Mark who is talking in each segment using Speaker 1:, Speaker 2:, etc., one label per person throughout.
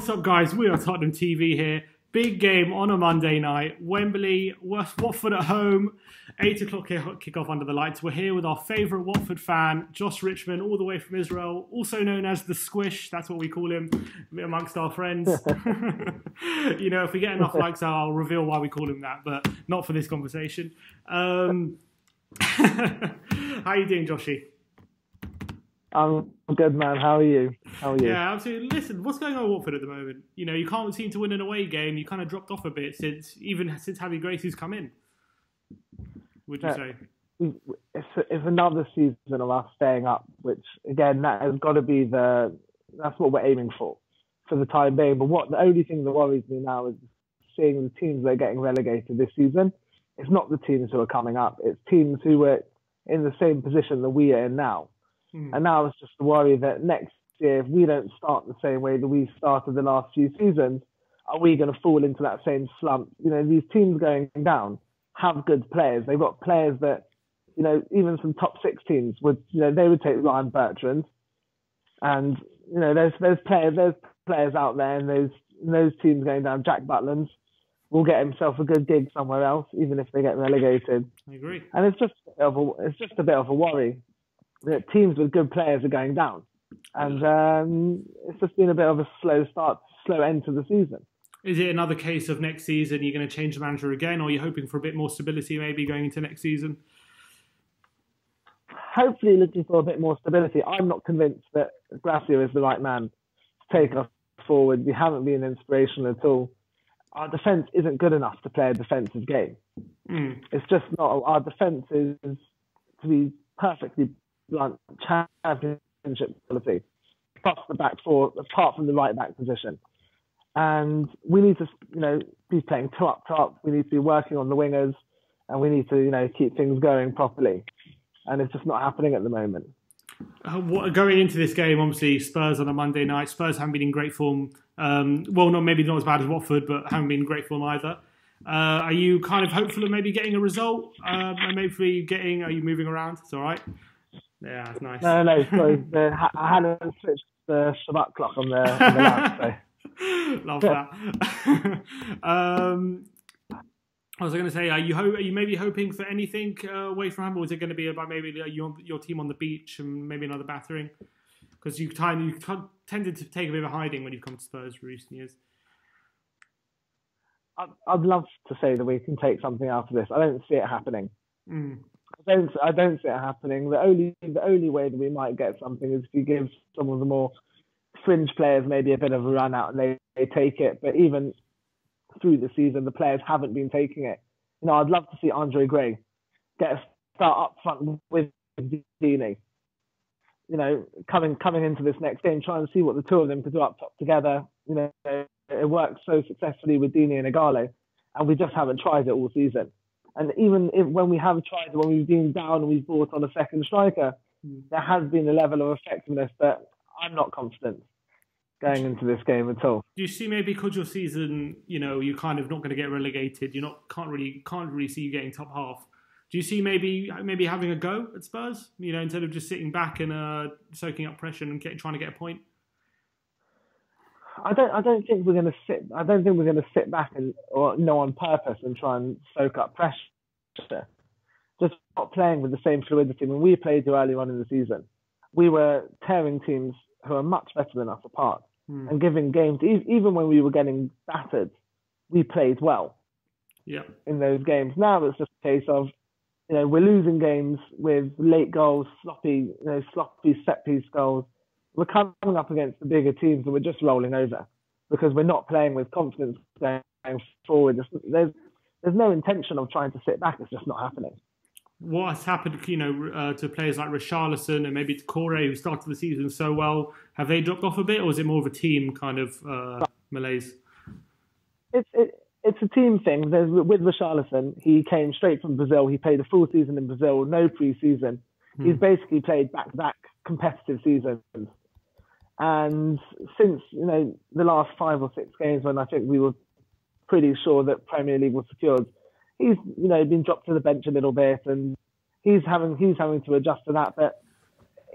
Speaker 1: What's up, guys? We are Tottenham TV here. Big game on a Monday night. Wembley, Watford at home. 8 o'clock kick-off under the lights. We're here with our favourite Watford fan, Josh Richmond, all the way from Israel, also known as the Squish. That's what we call him amongst our friends. You know, if we get enough likes, I'll reveal why we call him that, but not for this conversation. How are you doing, Joshy?
Speaker 2: I'm good, man. How are you?
Speaker 1: Yeah, absolutely. Listen, what's going on at Watford at the moment? You know, you can't seem to win an away game. You kind of dropped off a bit since Harry Gracie's come in. Would you say?
Speaker 2: It's another season of us staying up, which again, that has got to be that's what we're aiming for the time being. But the only thing that worries me now is seeing the teams that are getting relegated this season. It's not the teams who are coming up. It's teams who were in the same position that we are in now. And now it's just the worry that next year, if we don't start the same way that we started the last few seasons, are we going to fall into that same slump? You know, these teams going down have good players. They've got players that, you know, even some top 6 teams they would take Ryan Bertrand. And, you know, there's players out there, and those teams going down. Jack Butland will get himself a good gig somewhere else, even if they get relegated.
Speaker 1: I agree.
Speaker 2: And it's just a bit of a worry that teams with good players are going down. And it's just been a bit of a slow end to the season.
Speaker 1: Is it another case of next season you're going to change the manager again, or are you hoping for a bit more stability maybe going into next season?
Speaker 2: Hopefully looking for a bit more stability. I'm not convinced that Gracia is the right man to take us forward. We haven't been inspirational at all. Our defence isn't good enough to play a defensive game. It's just not. Our defence is, to be perfectly blunt, championship quality, plus the back four, apart from the right back position. And we need to, you know, be playing 2 up top. We need to be working on the wingers, and we need to, you know, keep things going properly. And it's just not happening at the moment.
Speaker 1: Going into this game, obviously Spurs on a Monday night. Spurs haven't been in great form. Maybe not as bad as Watford, but haven't been in great form either. Are you kind of hopeful of maybe getting a result? Are you moving around? It's all right. Yeah, that's nice.
Speaker 2: No, sorry. I hadn't switched the Shabbat clock on the lamp, so.
Speaker 1: Love that. I was going to say, are you maybe hoping for anything away from home, or is it going to be about maybe your team on the beach and maybe another battering? Because you tended to take a bit of a hiding when you've come to Spurs for recent years.
Speaker 2: I'd love to say that we can take something out of this. I don't see it happening. I don't see it happening. The only way that we might get something is if you give some of the more fringe players maybe a bit of a run out and they take it. But even through the season, the players haven't been taking it. You know, I'd love to see Andre Gray get a start up front with Dini. You know, coming into this next game, trying to see what the two of them could do up top together. You know, it worked so successfully with Dini and Igalo, and we just haven't tried it all season. And even when we have tried it, when we've been down and we've brought on a second striker, there has been a level of effectiveness that I'm not confident going into this game at all.
Speaker 1: Do you see maybe because your season, you know, you're kind of not going to get relegated, can't really see you getting top half. Do you see maybe having a go at Spurs? You know, instead of just sitting back and soaking up pressure and trying to get a point.
Speaker 2: I don't think we're going to sit. I don't think we're going to sit back on purpose and try and soak up pressure. Just not playing with the same fluidity. When we played earlier on in the season, we were tearing teams who are much better than us apart and giving games. Even when we were getting battered, we played well.
Speaker 1: Yeah. In
Speaker 2: those games. Now it's just a case of, you know, we're losing games with late goals, sloppy set piece goals. We're coming up against the bigger teams and we're just rolling over because we're not playing with confidence going forward. There's no intention of trying to sit back. It's just not happening.
Speaker 1: What has happened, you know, to players like Richarlison and maybe to Corey, who started the season so well? Have they dropped off a bit, or is it more of a team kind of malaise?
Speaker 2: It's a team thing. With Richarlison, he came straight from Brazil. He played a full season in Brazil, no pre-season. He's basically played back-to-back competitive seasons. And since, you know, the last 5 or 6 games when I think we were pretty sure that Premier League was secured, he's, you know, been dropped to the bench a little bit, and he's having to adjust to that. But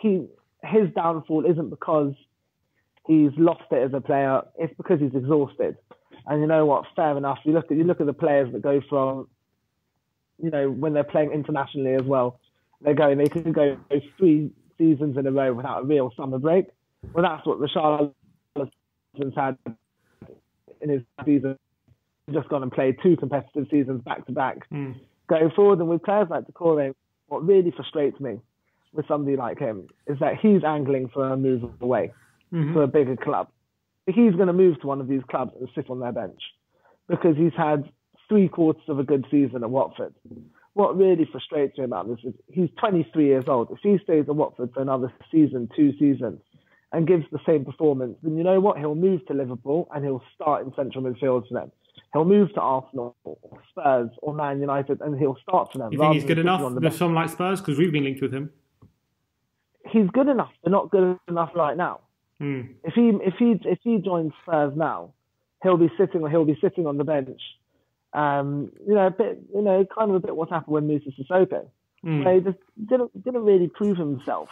Speaker 2: his downfall isn't because he's lost it as a player. It's because he's exhausted. And you know what? Fair enough. You look at the players that go from, when they're playing internationally as well, they could go 3 seasons in a row without a real summer break. Well, that's what Richarlison's had in his season. He's just gone and played 2 competitive seasons back to back. Going forward, and with players like Decore, what really frustrates me with somebody like him is that he's angling for a move away to a bigger club. He's going to move to one of these clubs and sit on their bench because he's had 3/4 of a good season at Watford. What really frustrates me about this is he's 23 years old. If he stays at Watford for another season, 2 seasons, and gives the same performance, then you know what? He'll move to Liverpool and he'll start in central midfield for them. He'll move to Arsenal or Spurs or Man United and he'll start for them.
Speaker 1: You think he's good enough with someone like Spurs? Because we've been linked with him.
Speaker 2: He's good enough, but not good enough right now. If he joins Spurs now, he'll be sitting on the bench. Kind of a bit what happened with Moussa Sissoko. He just didn't really prove himself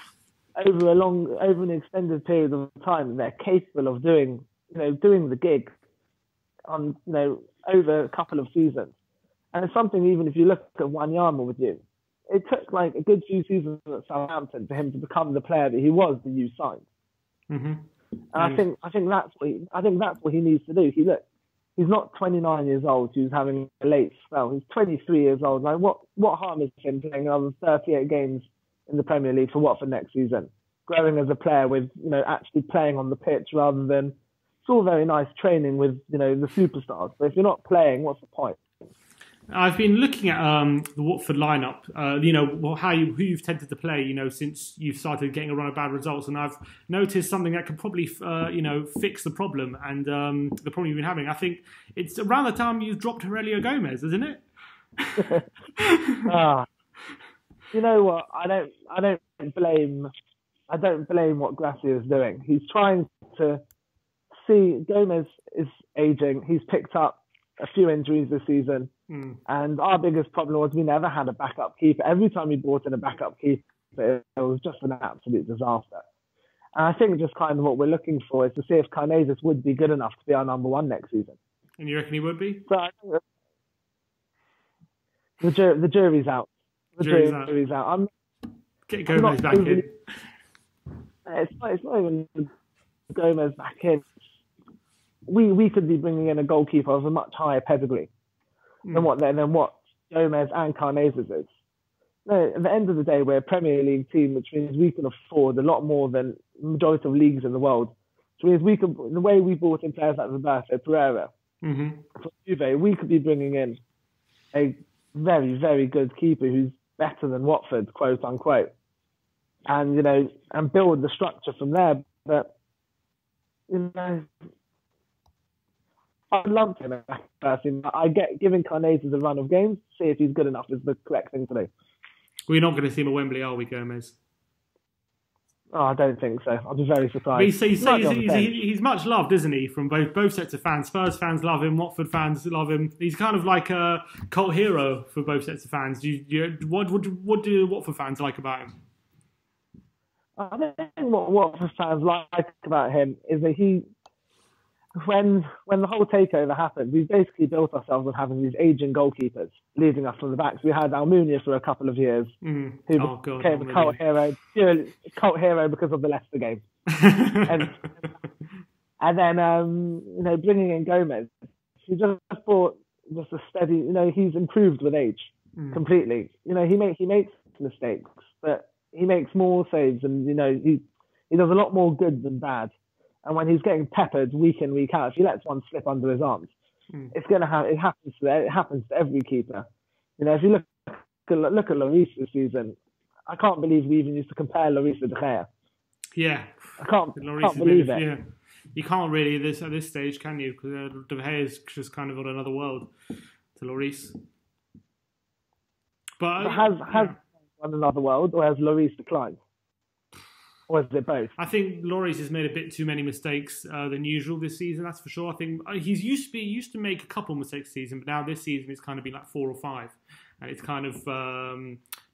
Speaker 2: over an extended period of time. They're capable of doing the gig on over a couple of seasons, and it's something. Even if you look at Wanyama with you, it took like a good few seasons at Southampton for him to become the player that he was that you signed. And I think that's what he needs to do. He's not 29 years old. He's having a late spell. He's 23 years old. Like what harm is him playing another 38 games in the Premier League for Watford next season? Growing as a player with actually playing on the pitch rather than it's all very nice training with the superstars. But if you're not playing, what's the point?
Speaker 1: I've been looking at the Watford lineup, who you've tended to play, since you've started getting a run of bad results, and I've noticed something that could probably, fix the problem and the problem you've been having. I think it's around the time you've dropped Aurelio Gomez, isn't it?
Speaker 2: You know what? I don't blame what Gracia is doing. He's trying to see Gomez is aging. He's picked up a few injuries this season. And our biggest problem was we never had a backup keeper. Every time we brought in a backup keeper, it was just an absolute disaster. And I think just kind of what we're looking for is to see if Karnezis would be good enough to be our number 1 next season.
Speaker 1: And you reckon he would be?
Speaker 2: So I think the jury's out. The jury's out.
Speaker 1: Get Gomez back in.
Speaker 2: It's not even Gomez back in. We could be bringing in a goalkeeper of a much higher pedigree than what Gomez and Karnezis is. No, at the end of the day, we're a Premier League team, which means we can afford a lot more than the majority of leagues in the world. Which means the way we brought in players like Roberto Pereira from Juve, we could be bringing in a very, very good keeper who's better than Watford, quote unquote, and build the structure from there. But I'd love him personally. I get giving Karnezis a run of games, see if he's good enough is the correct thing to do.
Speaker 1: We're not going to see him at Wembley, are we, Gomez?
Speaker 2: Oh, I don't think so. I'll be very surprised.
Speaker 1: He's much loved, isn't he, from both sets of fans. Spurs fans love him, Watford fans love him. He's kind of like a cult hero for both sets of fans. What do Watford fans like about him?
Speaker 2: I think what Watford fans like about him is that when the whole takeover happened, we basically built ourselves on having these aging goalkeepers leading us from the backs. We had Almunia for a couple of years, who became a cult hero because of the Leicester game. and then bringing in Gomez, he just thought just a steady. He's improved with age completely. He makes mistakes, but he makes more saves, and he does a lot more good than bad. And when he's getting peppered week in, week out, if he lets one slip under his arms, it's going to happen. It happens to every keeper. If you look at Lloris this season, I can't believe we even used to compare Lloris to De Gea.
Speaker 1: Yeah,
Speaker 2: I can't believe it.
Speaker 1: Yeah. You can't really at this stage, can you? Because De Gea is just kind of on another world to Lloris. But
Speaker 2: has on another world, or has Lloris declined? Or is it both?
Speaker 1: I think Lloris has made a bit too many mistakes than usual this season, that's for sure. I think he's used to make a couple of mistakes a season, but now this season it's kind of been like 4 or 5. and it's kind of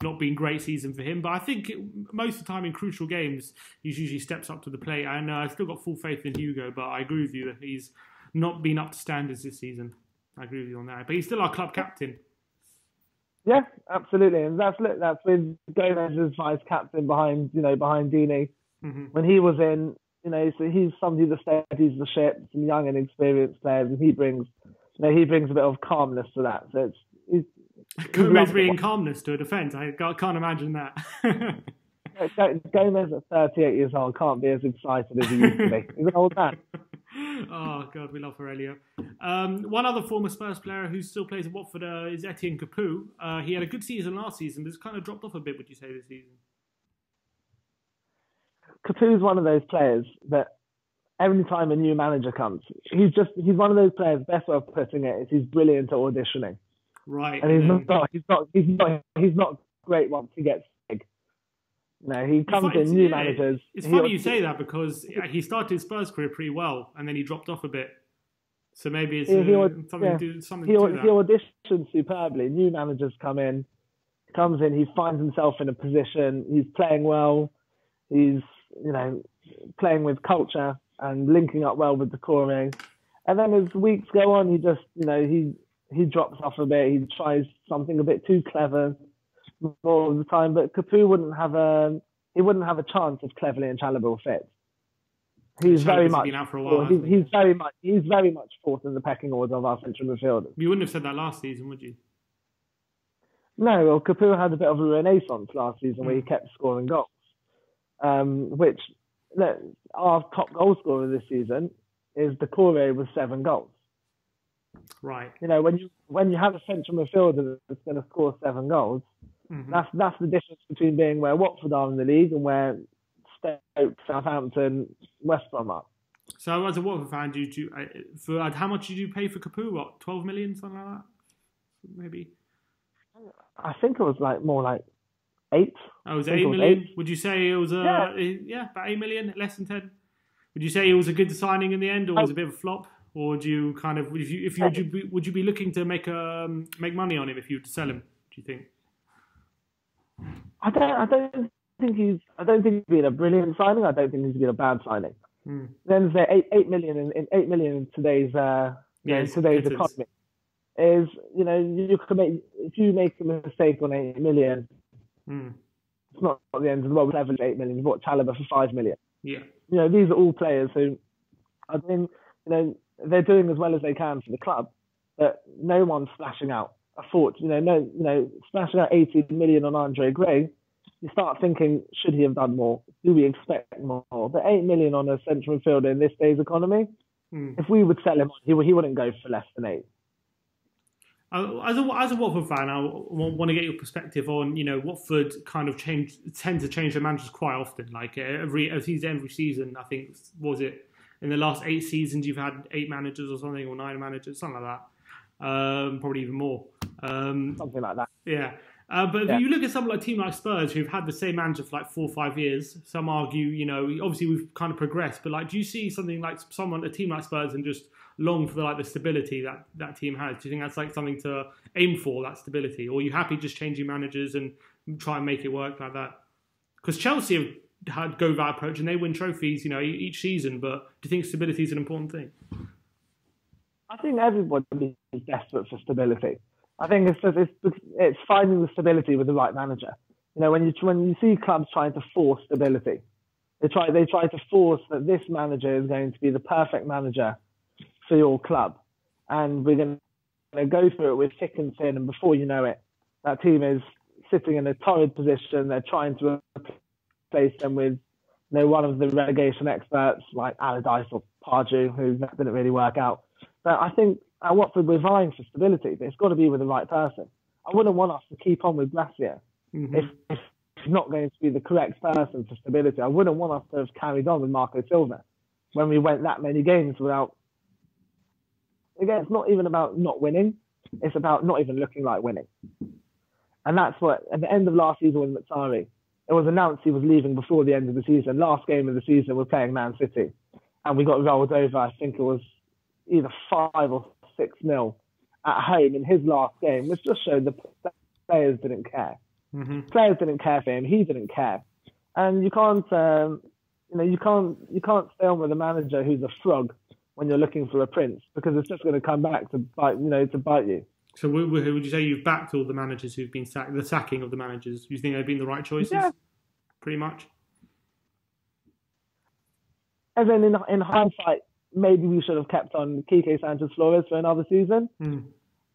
Speaker 1: not been a great season for him. But I think most of the time in crucial games, he usually steps up to the plate. And I've still got full faith in Hugo, but I agree with you that he's not been up to standards this season. I agree with you on that. But he's still our club captain.
Speaker 2: Yeah, absolutely, and that's with Gomez as vice captain behind Dini.
Speaker 1: Mm-hmm.
Speaker 2: When he was in, so he's somebody that steadies the ship, some young and experienced players, and he brings a bit of calmness to that. So
Speaker 1: Gomez bringing calmness to a defence. I can't imagine that.
Speaker 2: Gomez at 38 years old can't be as excited as he used to be. He's an old man.
Speaker 1: Oh, God, we love Aurelio. One other former Spurs player who still plays at Watford is Etienne Capoue. He had a good season last season, but it's kind of dropped off a bit, would you say, this season?
Speaker 2: Capoue's one of those players that every time a new manager comes, he's one of those players, best way of putting it is he's brilliant at auditioning.
Speaker 1: Right.
Speaker 2: And he's not great once he gets big. He comes in new managers.
Speaker 1: It's funny you say that because he started his Spurs career pretty well and then he dropped off a bit. So maybe it's something to do that.
Speaker 2: He auditions superbly. New managers comes in, he finds himself in a position, he's playing well, he's playing with culture and linking up well with the core. And then as weeks go on, he just, he drops off a bit. He tries something a bit too clever more of the time. But Capoue wouldn't have a chance if Cleverley and Chalobah fit. He's very much
Speaker 1: been out for a while,
Speaker 2: he's very much fourth in the pecking order of our central midfielders.
Speaker 1: You wouldn't have said that last season, would you?
Speaker 2: No, well, Capoue had a bit of a renaissance last season where he kept scoring goals. Which our top goal scorer this season is Decore with 7 goals.
Speaker 1: Right.
Speaker 2: When you have a central midfielder that's going to score 7 goals, that's the difference between being where Watford are in the league and where Stoke, Southampton, West Brom are.
Speaker 1: So as a Watford fan, how much did you pay for Capoue? What, 12 million, something like that? Maybe.
Speaker 2: I think it was more like 8.
Speaker 1: Oh, was it 8 million? Would you say it was about 8 million, less than 10? Would you say it was a good signing in the end, or was it a bit of a flop? Or do you kind of would you be looking to make money on him if you were to sell him? Do you think?
Speaker 2: I don't think he's been a brilliant signing. I don't think he's been a bad signing. Then there's 8 million in today's economy. Is you can if you make a mistake on 8 million, it's not the end of the world. Level 8 million. You bought Chalobah for 5 million.
Speaker 1: Yeah.
Speaker 2: These are all players who, I think, they're doing as well as they can for the club, but no one's splashing out a fortune. Splashing out 18 million on Andre Gray. You start thinking, should he have done more? Do we expect more? But 8 million on a central midfielder in this day's economy, if we would sell him, he wouldn't go for less than 8.
Speaker 1: As a Watford fan, I want to get your perspective on, Watford kind of tend to change their managers quite often. Like every season, I think, was it in the last 8 seasons, you've had 8 managers or something, or 9 managers, something like that. Probably even more.
Speaker 2: Something like that.
Speaker 1: Yeah. But if you look at someone like a team like Spurs, who've had the same manager for 4 or 5 years, some argue, obviously we've kind of progressed, but do you see something like a team like Spurs and just long for the stability that team has? Do you think that's something to aim for, that stability? Or are you happy just changing managers and try and make it work like that? Because Chelsea have go that approach and they win trophies, each season, but do you think stability is an important thing?
Speaker 2: I think everybody is desperate for stability. I think it's finding the stability with the right manager. When you see clubs trying to force stability, they try to force that this manager is going to be the perfect manager for your club, and we're going to go through it with thick and thin, and before you know it, that team is sitting in a torrid position. They're trying to replace them with one of the relegation experts like Allardyce or Pardew, who didn't really work out. But I think at Watford we're vying for stability, but it's got to be with the right person. I wouldn't want us to keep on with Gracia if he's not going to be the correct person for stability. I wouldn't want us to have carried on with Marco Silva when we went that many games without. Again, it's not even about not winning. It's about not even looking like winning. And that's what, at the end of last season with Matsari, it was announced he was leaving before the end of the season. Last game of the season, we're playing Man City. And we got rolled over, I think it was either 5 or 6-0 at home in his last game, which just showed the players didn't care.
Speaker 1: Mm-hmm.
Speaker 2: Players didn't care for him. He didn't care. And you can't stay on with a manager who's a frog when you're looking for a prince, because it's just going to come back to bite you.
Speaker 1: So who would you say you've backed all the managers who've been sacked, the sacking of the managers? You think they've been the right choices?
Speaker 2: Yeah.
Speaker 1: Pretty much.
Speaker 2: And then in hindsight, maybe we should have kept on Quique Sanchez-Flores for another season.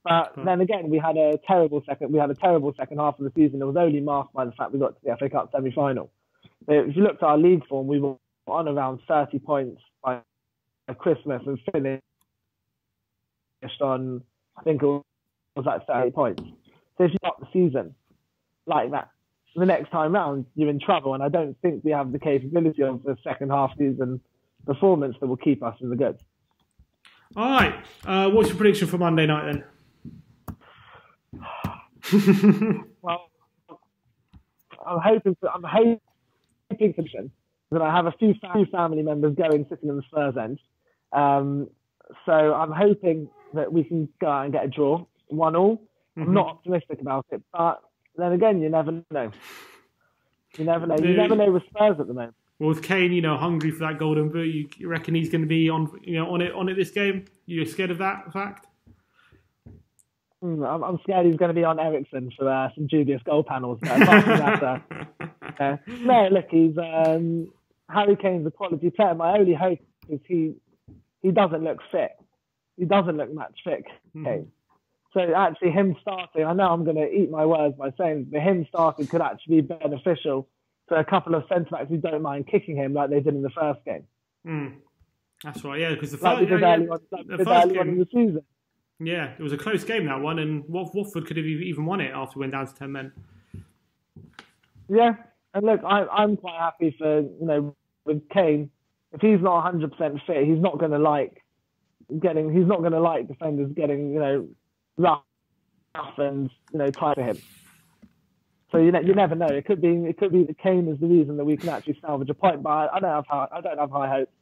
Speaker 2: But then again, we had a terrible second half of the season. It was only marked by the fact we got to the FA Cup semi-final. But if you looked at our league form, we were on around 30 points by Christmas and finished on, I think it was like 30 points. So if you got the season like that, the next time round, you're in trouble. And I don't think we have the capability of the second half season performance that will keep us in the goods.
Speaker 1: All right. What's your prediction for Monday night then?
Speaker 2: Well, I'm hoping that I have a few family members sitting in the Spurs end. So I'm hoping that we can go out and get a draw, 1-1. I'm not optimistic about it, but then again, you never know. You never know with Spurs at the moment.
Speaker 1: Well, with Kane, hungry for that golden boot, you reckon he's going to be on it this game? You're scared of that fact?
Speaker 2: I'm scared he's going to be on Ericsson for some dubious goal panels. But apart from that, no, look, he's Harry Kane's a quality player. My only hope is he doesn't look fit. He doesn't look match fit, Kane. So actually, him starting, I know I'm going to eat my words by saying, but him starting could actually be beneficial to a couple of centre-backs who don't mind kicking him like they did in the first game.
Speaker 1: That's right, yeah, because the
Speaker 2: first game in the season.
Speaker 1: Yeah, it was a close game, that one, and Watford could have even won it after we went down to 10 men.
Speaker 2: Yeah, and look, I'm quite happy for, with Kane. If he's not 100% fit, he's not going to like defenders getting, rough and, tight to him. So you never know. It could be that Kane is the reason that we can actually salvage a point, but I don't have high hopes.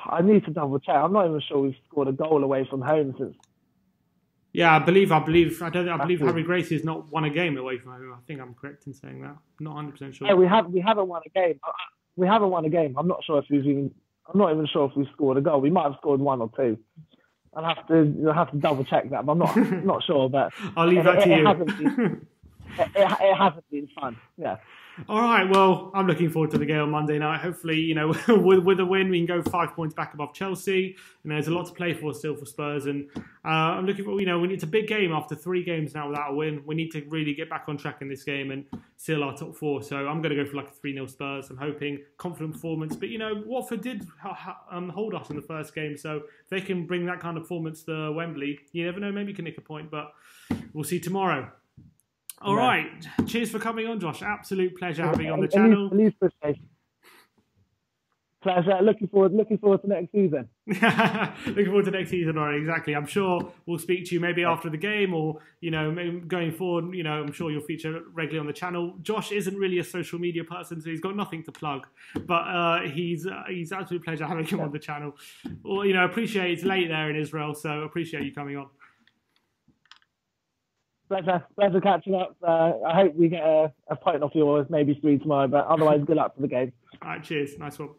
Speaker 2: I need to double check. I'm not even sure we've scored a goal away from home since.
Speaker 1: Yeah, I believe Harry Gracie has not won a game away from home. I think I'm correct in saying that. I'm not 100% sure.
Speaker 2: Yeah, we haven't won a game. We haven't won a game. I'm not not even sure if we've scored a goal. We might have scored one or two. I'll have to double check that, but I'm not sure. But
Speaker 1: I'll leave that to you.
Speaker 2: It hasn't been fun. Yeah.
Speaker 1: All right, well, I'm looking forward to the game on Monday night. Hopefully, with a win, we can go 5 points back above Chelsea. And there's a lot to play for still for Spurs. And I'm looking for, it's a big game after 3 games now without a win. We need to really get back on track in this game and seal our top 4. So I'm going to go for like a 3-0 Spurs. I'm hoping confident performance. But, Watford did hold us in the first game. So if they can bring that kind of performance to Wembley, you never know, maybe you can nick a point. But we'll see tomorrow. All right. Cheers for coming on, Josh. Absolute pleasure having you on the channel.
Speaker 2: Pleasure. Looking forward to next season.
Speaker 1: Looking forward to next season, all right, exactly. I'm sure we'll speak to you maybe after the game or, maybe going forward, I'm sure you'll feature regularly on the channel. Josh isn't really a social media person, so he's got nothing to plug. But he's absolute pleasure having him on the channel. Well, appreciate it's late there in Israel, so appreciate you coming on.
Speaker 2: Pleasure catching up. I hope we get a point off yours, maybe 3 tomorrow, but otherwise, good luck for the game.
Speaker 1: All right, cheers. Nice one.